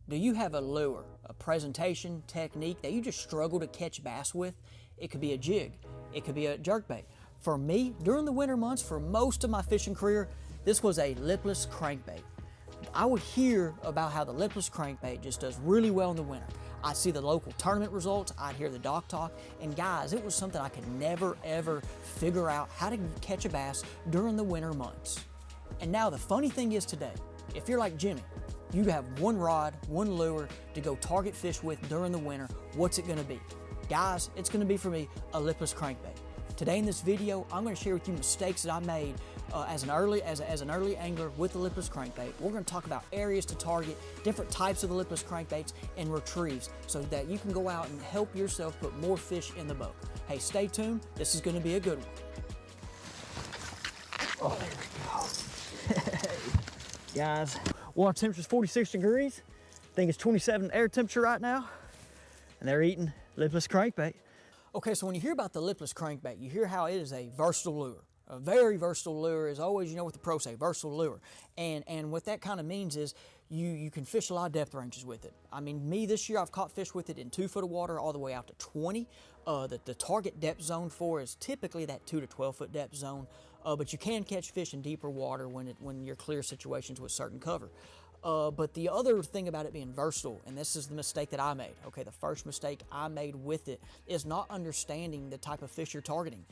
Do you have a lure, a presentation technique that you just struggle to catch bass with? It could be a jig, it could be a jerkbait. For me, during the winter months, for most of my fishing career, this was a lipless crankbait. I would hear about how the lipless crankbait just does really well in the winter. I'd see the local tournament results, I'd hear the dock talk, and guys, it was something I could never ever figure out how to catch a bass during the winter months. And now the funny thing is today, if you're like Jimmy, you have one rod, one lure to go target fish with during the winter, what's it gonna be? Guys, it's gonna be for me a lipless crankbait. Today in this video, I'm gonna share with you mistakes that I made as an early angler with the lipless crankbait. We're gonna talk about areas to target, different types of the lipless crankbaits, and retrieves so that you can go out and help yourself put more fish in the boat. Hey, stay tuned, this is gonna be a good one. Oh, there we go. Guys, water temperature is 46 degrees. I think it's 27 air temperature right now. And they're eating lipless crankbait. Okay, so when you hear about the lipless crankbait, you hear how it is a versatile lure. A very versatile lure is always, you know what the pros say, versatile lure. And what that kind of means is you can fish a lot of depth ranges with it. I mean, me this year, I've caught fish with it in 2 foot of water all the way out to 20. The target depth zone for is typically that 2 to 12 foot depth zone. But you can catch fish in deeper water when you're clear situations with certain cover. But the other thing about it being versatile, and this is the mistake that I made, okay, the first mistake I made with it is not understanding the type of fish you're targeting.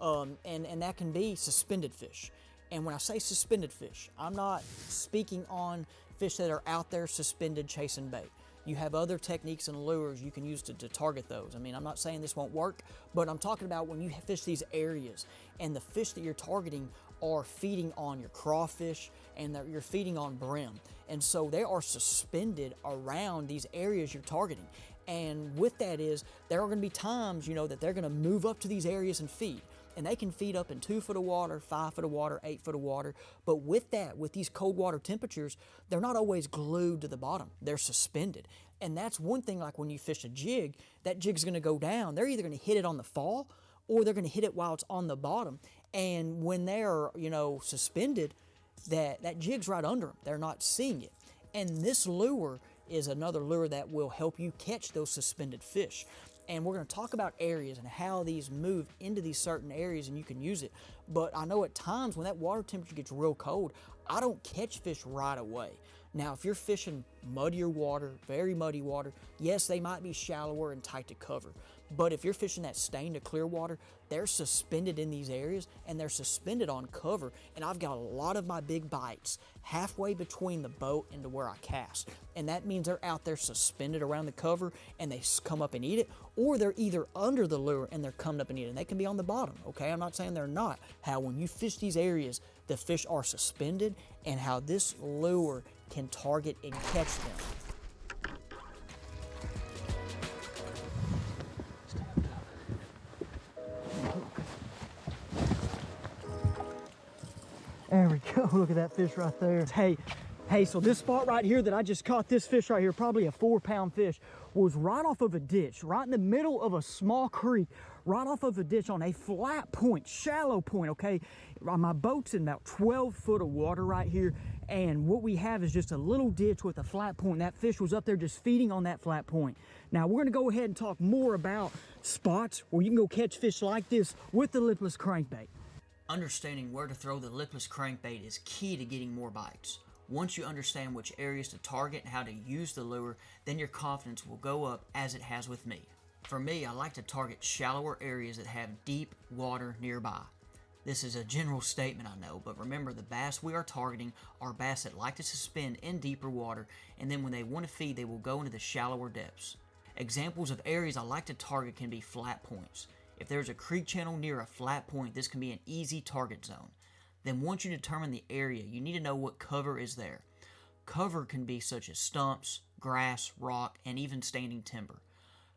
And that can be suspended fish. And when I say suspended fish, I'm not speaking on fish that are out there suspended chasing bait. You have other techniques and lures you can use to target those. I mean, I'm not saying this won't work, but I'm talking about when you fish these areas and the fish that you're targeting are feeding on your crawfish and you're feeding on brim. And so they are suspended around these areas you're targeting. And with that is, there are gonna be times, you know, that they're gonna move up to these areas and feed. And they can feed up in 2 foot of water, 5 foot of water, 8 foot of water. But with that, with these cold water temperatures, they're not always glued to the bottom. They're suspended. And that's one thing, like when you fish a jig, that jig's gonna go down. They're either gonna hit it on the fall or they're gonna hit it while it's on the bottom. And when they're, you know, suspended, that jig's right under them. They're not seeing it. And this lure is another lure that will help you catch those suspended fish. And we're going to talk about areas and how these move into these certain areas and you can use it. But I know at times when that water temperature gets real cold, I don't catch fish right away. Now, if you're fishing muddier water, very muddy water, yes, they might be shallower and tight to cover. But if you're fishing that stained to clear water, they're suspended in these areas and they're suspended on cover. And I've got a lot of my big bites halfway between the boat and to where I cast. And that means they're out there suspended around the cover and they come up and eat it, or they're either under the lure and they're coming up and eating it. And they can be on the bottom, okay? I'm not saying they're not. How when you fish these areas, the fish are suspended and how this lure can target and catch them. There we go, look at that fish right there. Hey, so this spot right here that I just caught, this fish right here, probably a 4-pound fish, was right off of a ditch, right in the middle of a small creek, right off of a ditch on a flat point, shallow point, okay? My boat's in about 12 foot of water right here, and what we have is just a little ditch with a flat point. That fish was up there just feeding on that flat point. Now, we're gonna go ahead and talk more about spots where you can go catch fish like this with the lipless crankbait. Understanding where to throw the lipless crankbait is key to getting more bites. Once you understand which areas to target and how to use the lure, then your confidence will go up as it has with me. For me, I like to target shallower areas that have deep water nearby. This is a general statement, I know, but remember the bass we are targeting are bass that like to suspend in deeper water, and then when they want to feed, they will go into the shallower depths. Examples of areas I like to target can be flat points. If there's a creek channel near a flat point, this can be an easy target zone. Then once you determine the area, you need to know what cover is there. Cover can be such as stumps, grass, rock, and even standing timber.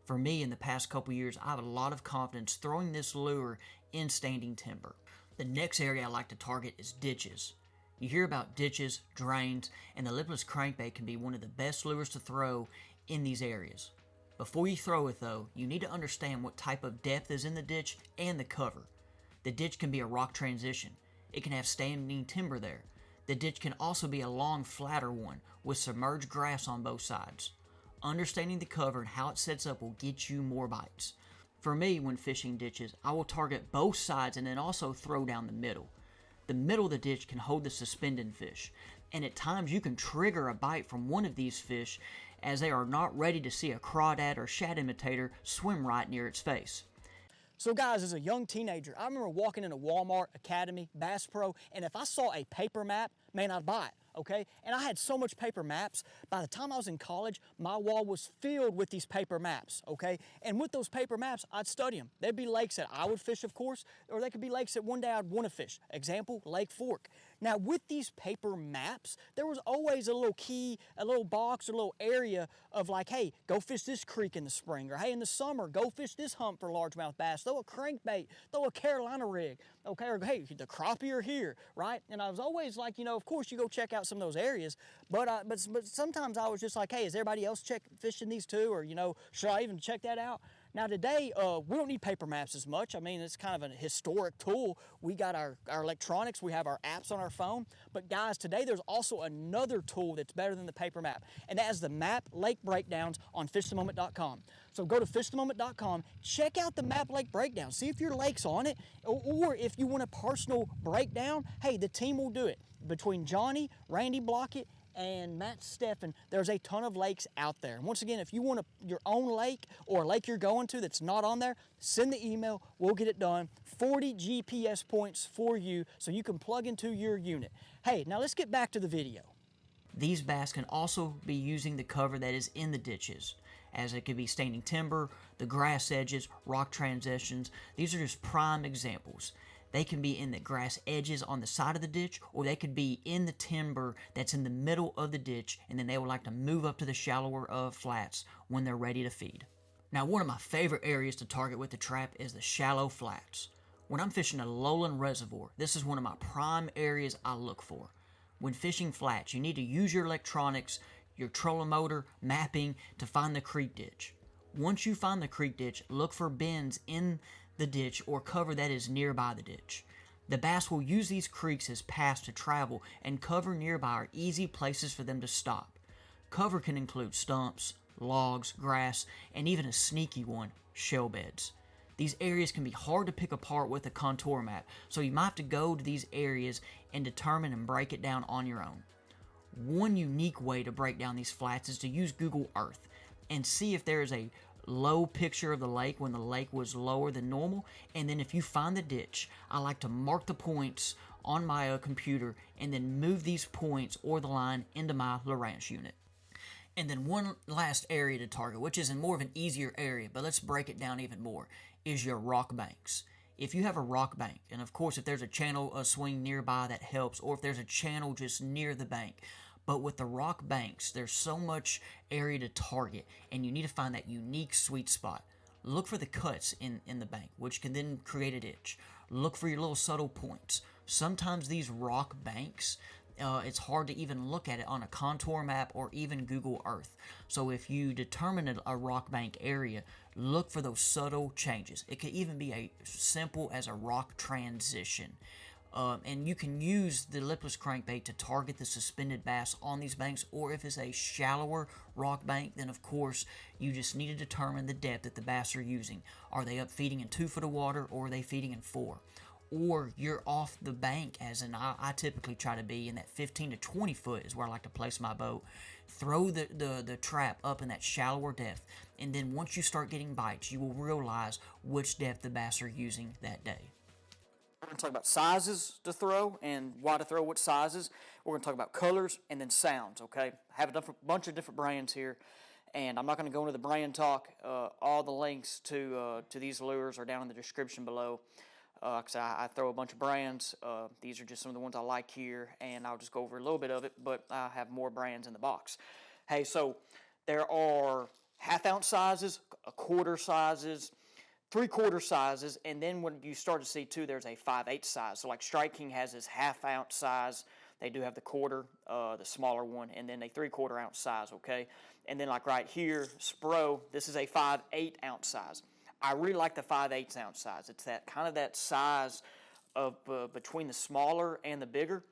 For me, in the past couple years, I have a lot of confidence throwing this lure in standing timber. The next area I like to target is ditches. You hear about ditches, drains, and the lipless crankbait can be one of the best lures to throw in these areas. Before you throw it though, you need to understand what type of depth is in the ditch and the cover. The ditch can be a rock transition. It can have standing timber there. The ditch can also be a long, flatter one with submerged grass on both sides. Understanding the cover and how it sets up will get you more bites. For me, when fishing ditches, I will target both sides and then also throw down the middle. The middle of the ditch can hold the suspended fish, and at times you can trigger a bite from one of these fish as they are not ready to see a crawdad or shad imitator swim right near its face. So guys, as a young teenager, I remember walking into Walmart, Academy, Bass Pro, and if I saw a paper map, man, I'd buy it, okay? And I had so much paper maps, by the time I was in college, my wall was filled with these paper maps, okay? And with those paper maps, I'd study them. There'd be lakes that I would fish, of course, or they could be lakes that one day I'd want to fish. Example, Lake Fork. Now, with these paper maps, there was always a little key, a little box, a little area of like, hey, go fish this creek in the spring, or hey, in the summer, go fish this hump for largemouth bass, throw a crankbait, throw a Carolina rig, okay, or hey, the crappie are here, right? And I was always like, you know, of course you go check out some of those areas, but sometimes I was just like, hey, is everybody else fishing these too, or, you know, should I even check that out? Now today, we don't need paper maps as much. I mean, it's kind of a historic tool. We got our electronics, we have our apps on our phone. But guys, today there's also another tool that's better than the paper map, and that is the map lake breakdowns on fishthemoment.com. So go to fishthemoment.com, check out the map lake breakdown, see if your lake's on it, or if you want a personal breakdown, hey, the team will do it. Between Johnny, Randy Blockett, and Matt Steffen, there's a ton of lakes out there. And once again, if you want your own lake or a lake you're going to that's not on there, send the email, we'll get it done. 40 GPS points for you so you can plug into your unit. Hey, now let's get back to the video. These bass can also be using the cover that is in the ditches, as it could be standing timber, the grass edges, rock transitions. These are just prime examples. They can be in the grass edges on the side of the ditch, or they could be in the timber that's in the middle of the ditch, and then they would like to move up to the shallower flats when they're ready to feed. Now, one of my favorite areas to target with the trap is the shallow flats. When I'm fishing a lowland reservoir, this is one of my prime areas I look for. When fishing flats, you need to use your electronics, your trolling motor, mapping to find the creek ditch. Once you find the creek ditch, look for bends in the ditch or cover that is nearby the ditch. The bass will use these creeks as paths to travel, and cover nearby are easy places for them to stop. Cover can include stumps, logs, grass, and even a sneaky one, shell beds. These areas can be hard to pick apart with a contour map, so you might have to go to these areas and determine and break it down on your own. One unique way to break down these flats is to use Google Earth and see if there is a low picture of the lake when the lake was lower than normal, and then if you find the ditch, I like to mark the points on my computer and then move these points or the line into my Lowrance unit. And then one last area to target, which is in more of an easier area, but let's break it down even more, is your rock banks. If you have a rock bank, and of course if there's a channel swing nearby, that helps, or if there's a channel just near the bank. But with the rock banks, there's so much area to target, and you need to find that unique sweet spot. Look for the cuts in the bank, which can then create a ditch. Look for your little subtle points. Sometimes these rock banks, it's hard to even look at it on a contour map or even Google Earth. So if you determine a rock bank area, look for those subtle changes. It could even be as simple as a rock transition. And you can use the lipless crankbait to target the suspended bass on these banks, or if it's a shallower rock bank, then of course you just need to determine the depth that the bass are using. Are they up feeding in 2 foot of water, or are they feeding in 4? Or you're off the bank, as in I typically try to be in that 15 to 20 foot is where I like to place my boat. Throw the trap up in that shallower depth, and then once you start getting bites, you will realize which depth the bass are using that day. We're going to talk about sizes to throw and why to throw what sizes. We're going to talk about colors and then sounds, okay? I have a bunch of different brands here, and I'm not going to go into the brand talk. All the links to these lures are down in the description below. Because I throw a bunch of brands. These are just some of the ones I like here, and I'll just go over a little bit of it, but I have more brands in the box. Hey, so there are half-ounce sizes, a quarter sizes, 3/4 sizes, and then when you start to see too, there's a 5/8 size. So like Strike King has this half-ounce size. They do have the quarter, the smaller one, and then a 3/4 ounce size, okay? And then like right here, Spro, this is a 5/8 ounce size. I really like the 5/8 ounce size. It's that kind of that size of between the smaller and the bigger.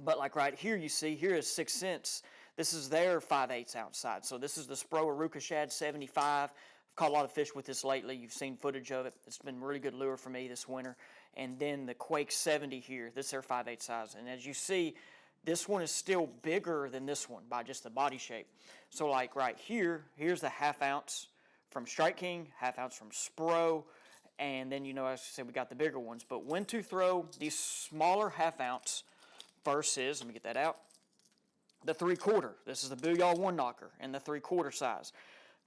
But like right here, you see, here is 6 cents. This is their 5/8 ounce size. So this is the Spro Aruka Shad 75. I've caught a lot of fish with this lately. You've seen footage of it. It's been a really good lure for me this winter. And then the Quake 70 here, this is their 5/8 size. And as you see, this one is still bigger than this one by just the body shape. So like right here, here's the 1/2 ounce from Strike King, 1/2 ounce from Spro, and then, you know, as I said, we got the bigger ones. But when to throw these smaller 1/2 ounce versus, let me get that out, the 3/4. This is the Booyah One Knocker in the 3/4 size.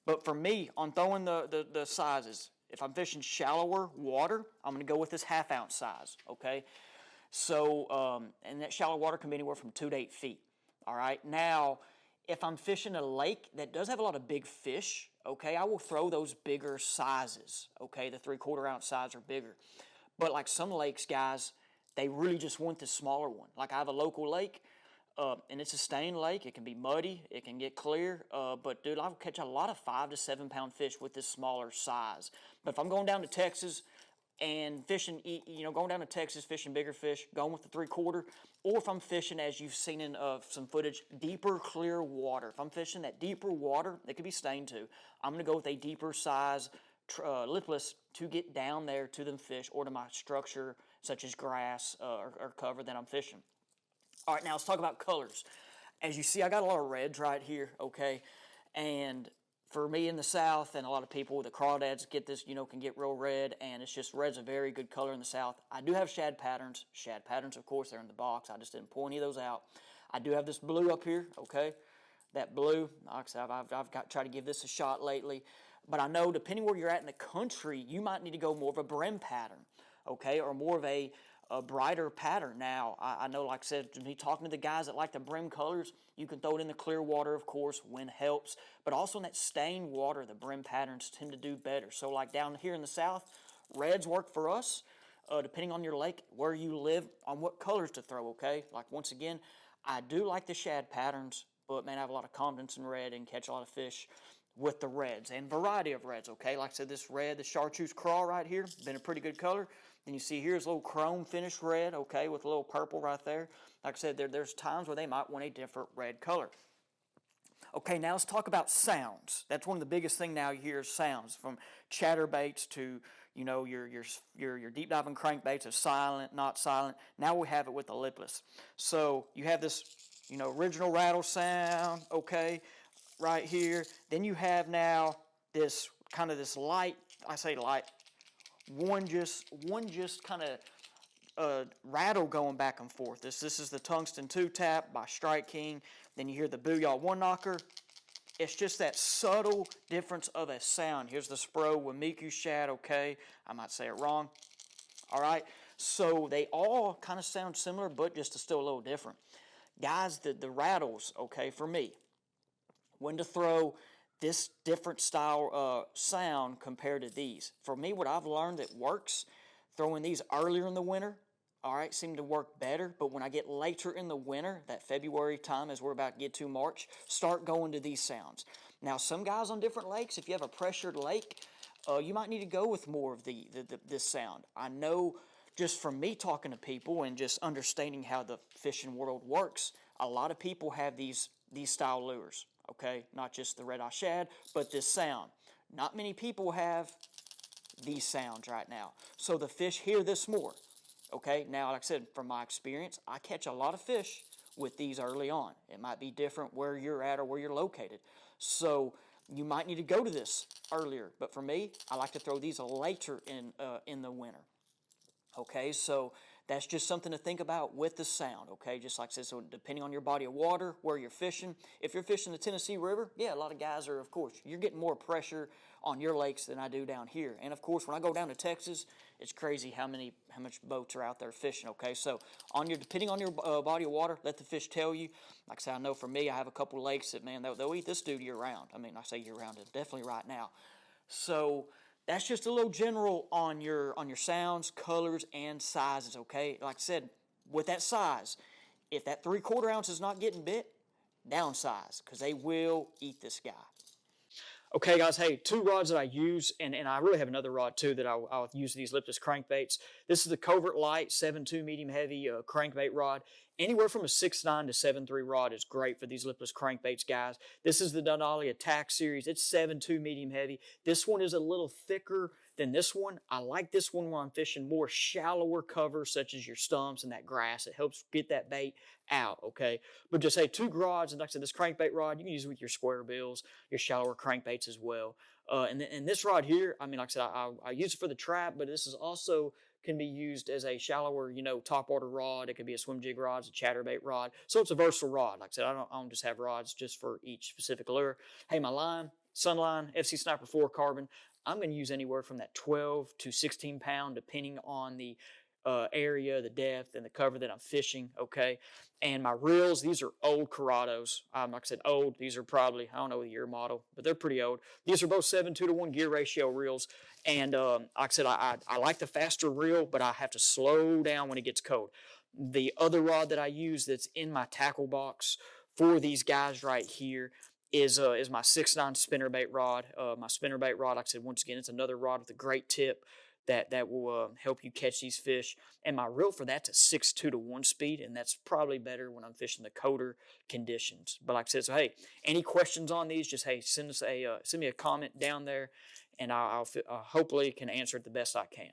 But for me, on throwing the sizes, if I'm fishing shallower water, I'm going to go with this 1/2 ounce size, okay? So, and that shallow water can be anywhere from 2 to 8 feet, all right? Now, if I'm fishing a lake that does have a lot of big fish, okay, I will throw those bigger sizes, okay? The 3/4 ounce size are bigger. But like some lakes, guys, they really just want the smaller one. Like I have a local lake, and it's a stained lake. It can be muddy. It can get clear. But, dude, I'll catch a lot of 5 to 7 pound fish with this smaller size. But if I'm going down to Texas and fishing, you know, going down to Texas, fishing bigger fish, going with the 3/4, or if I'm fishing, as you've seen in some footage, deeper, clear water. If I'm fishing that deeper water, it could be stained too, I'm going to go with a deeper size lipless to get down there to them fish or to my structure, such as grass or cover that I'm fishing. All right, now let's talk about colors. As you see, I got a lot of reds right here, okay? And for me in the South, and a lot of people, the crawdads get this, you know, can get real red, and it's just red's a very good color in the South. I do have shad patterns. Shad patterns, of course, they're in the box. I just didn't pull any of those out. I do have this blue up here, okay? That blue, like I said, I've got tried to give this a shot lately. But I know depending where you're at in the country, you might need to go more of a brim pattern, okay, or more of a brighter pattern. Now, I know, like I said, me talking to the guys that like the brim colors, you can throw it in the clear water, of course, wind helps, but also in that stained water, the brim patterns tend to do better. So like down here in the South, reds work for us, depending on your lake, where you live, on what colors to throw, okay? Like once again, I do like the shad patterns, but man, I have a lot of confidence in red and catch a lot of fish with the reds and variety of reds, okay? Like I said, this red, the chartreuse craw right here, been a pretty good color. Then you see here's a little chrome finish red, okay, with a little purple right there. Like I said, there's times where they might want a different red color. Okay, now let's talk about sounds. That's one of the biggest thing now you hear is sounds, from chatterbaits to, you know, your deep diving crankbaits of silent, not silent. Now we have it with the lipless. So you have this, you know, original rattle sound, okay, right here. Then you have now this kind of this light, I say light, one just kind of rattle going back and forth. This is the Tungsten 2-Tap by Strike King. Then you hear the Booyah One Knocker. It's just that subtle difference of a sound. Here's the Spro Wamiku Shad, okay? I might say it wrong. All right, so they all kind of sound similar, but just still a little different. Guys, the rattles, okay, for me, when to throw this different style sound compared to these. For me, what I've learned that works, throwing these earlier in the winter, all right, seem to work better. But when I get later in the winter, that February time as we're about to get to March, start going to these sounds. Now, some guys on different lakes, if you have a pressured lake, you might need to go with more of this sound. I know just from me talking to people and just understanding how the fishing world works, a lot of people have these style lures. Okay, not just the red-eye shad, but this sound. Not many people have these sounds right now. So the fish hear this more. Okay, now like I said, from my experience, I catch a lot of fish with these early on. It might be different where you're at or where you're located. So you might need to go to this earlier. But for me, I like to throw these later in the winter. Okay, so that's just something to think about with the sound, okay? Just like I said, so depending on your body of water, where you're fishing. If you're fishing the Tennessee River, yeah, a lot of guys are, of course, you're getting more pressure on your lakes than I do down here. And, of course, when I go down to Texas, it's crazy how much boats are out there fishing, okay? So depending on your body of water, let the fish tell you. Like I said, I know for me, I have a couple lakes that, man, they'll eat this dude year-round. I mean, I say year-round, definitely right now. So that's just a little general on your sounds, colors, and sizes, okay? Like I said, with that size, if that 3/4 ounce is not getting bit, downsize, because they will eat this guy. Okay, guys, hey, two rods that I use, and I really have another rod too that I'll use these Lipless crankbaits. This is the Covert Light 7.2 medium heavy crankbait rod. Anywhere from a 6.9 to 7.3 rod is great for these Lipless crankbaits, guys. This is the Denali Attack series. It's 7.2 medium heavy. This one is a little thicker than this one. I like this one when I'm fishing more shallower cover, such as your stumps and that grass. It helps get that bait out, okay? But just say two rods, and like I said, this crankbait rod, you can use it with your square bills, your shallower crankbaits as well. And this rod here, I mean, like I said, I use it for the trap, but this is also can be used as a shallower, topwater rod. It could be a swim jig rod, it's a chatterbait rod. So it's a versatile rod. Like I said, I don't just have rods just for each specific lure. Hey, my line, Sunline, FC Sniper 4 carbon, I'm going to use anywhere from that 12 to 16 pound, depending on the area, the depth, and the cover that I'm fishing, okay? And my reels, these are old Corrados. Like I said, old. These are probably, I don't know the year model, but they're pretty old. These are both 7.2 to 1 gear ratio reels. And like I said, I like the faster reel, but I have to slow down when it gets cold. The other rod that I use that's in my tackle box for these guys right here is my 6.9 spinnerbait rod. My spinnerbait rod, like I said, once again, it's another rod with a great tip that will help you catch these fish. And my reel for that's a 6.2 to 1 speed, and that's probably better when I'm fishing the colder conditions. But like I said, so hey, any questions on these, just hey, send me a comment down there, and I'll hopefully can answer it the best I can.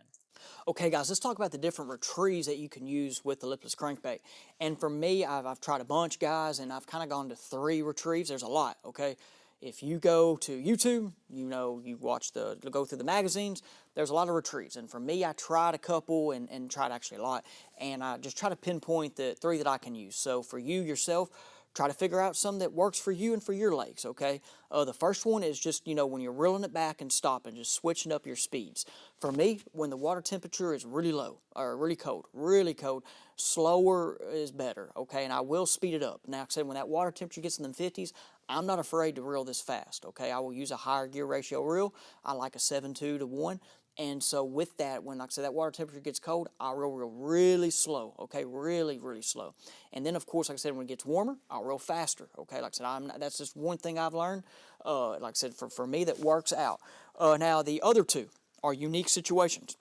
Okay, guys, let's talk about the different retrieves that you can use with the Lipless crankbait. And for me, I've tried a bunch, guys, and I've kind of gone to 3 retrieves. There's a lot, okay? If you go to YouTube, you go through the magazines, there's a lot of retrieves. And for me, I tried a couple and tried actually a lot. And I just try to pinpoint the 3 that I can use. So for you yourself, try to figure out some that works for you and for your lakes, okay? The first one is just, when you're reeling it back and stopping, just switching up your speeds. For me, when the water temperature is really low, or really cold, slower is better, okay? And I will speed it up. Now, like I said, when that water temperature gets in the 50s, I'm not afraid to reel this fast, okay? I will use a higher gear ratio reel. I like a 7.2 to 1. And so with that, when, like I said, that water temperature gets cold, I'll reel really slow, okay? Really, really slow. And then, of course, like I said, when it gets warmer, I'll reel faster, okay? Like I said, that's just one thing I've learned. Like I said, for me, that works out. Now, the other 2 are unique situations.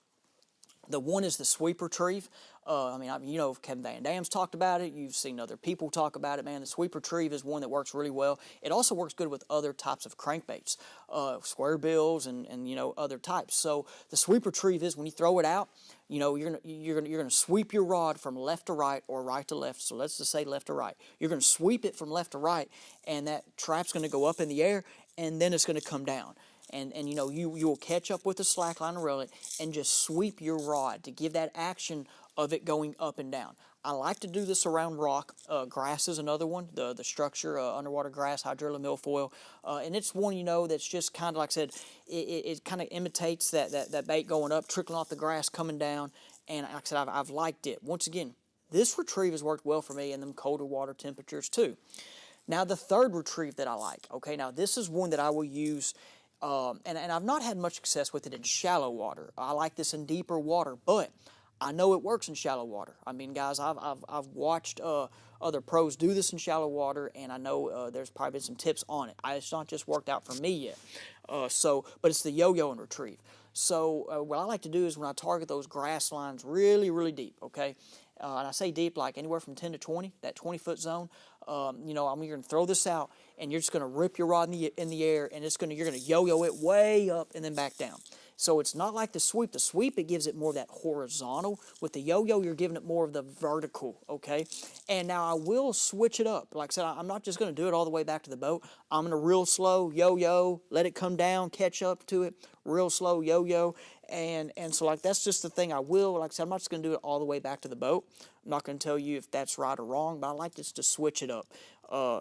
The one is the sweep retrieve. Kevin Van Dam's talked about it. You've seen other people talk about it, man. The sweep retrieve is one that works really well. It also works good with other types of crankbaits, square bills and other types. So the sweep retrieve is when you throw it out, you're gonna sweep your rod from left to right or right to left. So let's just say left to right. You're gonna sweep it from left to right, and that trap's gonna go up in the air, and then it's gonna come down. And you will catch up with the slack line and reel it and just sweep your rod to give that action of it going up and down. I like to do this around rock. Grass is another one, the structure, underwater grass, hydrilla milfoil. And it's one, that's just kind of, like I said, it kind of imitates that bait going up, trickling off the grass, coming down. And like I said, I've liked it. Once again, this retrieve has worked well for me in them colder water temperatures too. Now, the third retrieve that I like, okay, now this is one that I will use. And I've not had much success with it in shallow water. I like this in deeper water, but I know it works in shallow water. I mean, guys, I've watched other pros do this in shallow water, and I know there's probably been some tips on it. It's not just worked out for me yet. But it's the yo-yo and retrieve. So what I like to do is when I target those grass lines really, really deep, okay? And I say deep, like anywhere from 10 to 20, that 20-foot zone. You're going to throw this out, and you're just going to rip your rod in the air, and you're going to yo-yo it way up and then back down. So it's not like the sweep. The sweep, it gives it more of that horizontal. With the yo-yo, you're giving it more of the vertical, okay? And now I will switch it up. Like I said, I'm not just going to do it all the way back to the boat. I'm going to real slow yo-yo, let it come down, catch up to it, real slow yo-yo. And so, like, that's just the thing I will. Like I said, I'm not just going to do it all the way back to the boat. I'm not going to tell you if that's right or wrong, but I like just to switch it up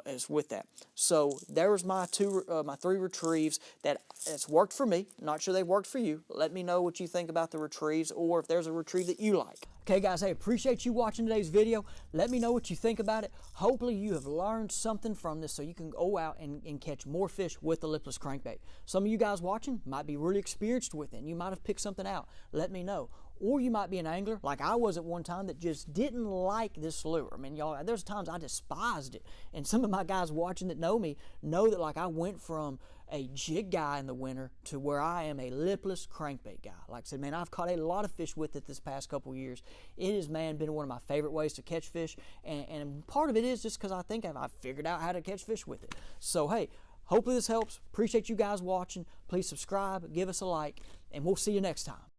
as with that. So there's my 3 retrieves that's worked for me. Not sure they've worked for you. Let me know what you think about the retrieves, or if there's a retrieve that you like. Okay, guys, I appreciate you watching today's video. Let me know what you think about it. Hopefully you have learned something from this so you can go out and catch more fish with the Lipless crankbait. Some of you guys watching might be really experienced with it, and you might have picked something out. Let me know. Or you might be an angler, like I was at one time, that just didn't like this lure. I mean, y'all, there's times I despised it. And some of my guys watching that know me know that, like, I went from a jig guy in the winter to where I am a lipless crankbait guy. Like I said, man, I've caught a lot of fish with it this past couple years. It has, man, been one of my favorite ways to catch fish. And part of it is just because I think I've figured out how to catch fish with it. So, hey, hopefully this helps. Appreciate you guys watching. Please subscribe, give us a like, and we'll see you next time.